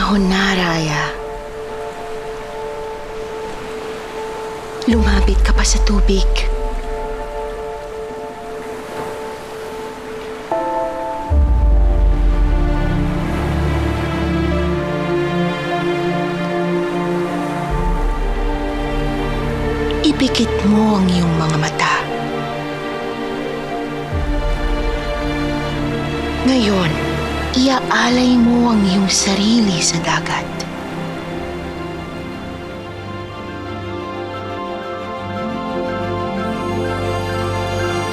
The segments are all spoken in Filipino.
panahon na, Raya. Lumapit ka pa sa tubig. Ipikit mo ang iyong mga mata. Ngayon, iaalay mo ang iyong sarili sa dagat.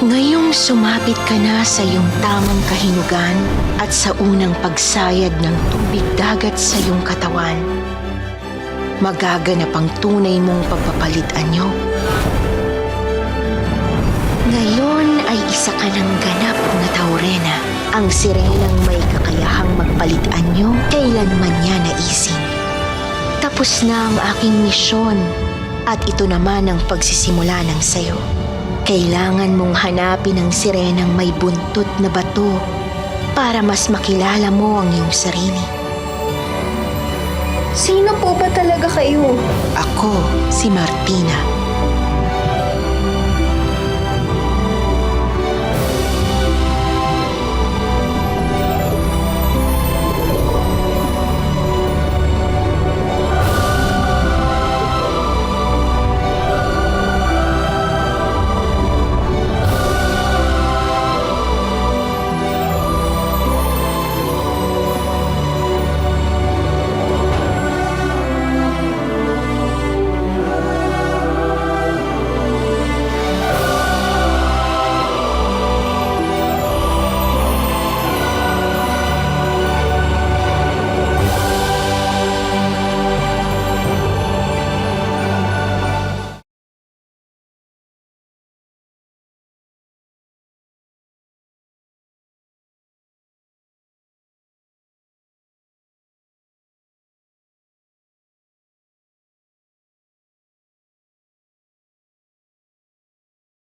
Ngayong sumapit ka na sa iyong tamang kahinugan at sa unang pagsayad ng tubig dagat sa iyong katawan, magaganap ang tunay mong pagpapalit anyo. Ngayon ay isa ka ng ganap na Taurena, ang sirenang may kakayahang magpalit anyo kailanman niya naisin. Tapos na ang aking misyon at ito naman ang pagsisimula ng sayo. Kailangan mong hanapin ang sirenang may buntot na bato para mas makilala mo ang iyong sarili. Sino po ba talaga kayo? Ako si Martina.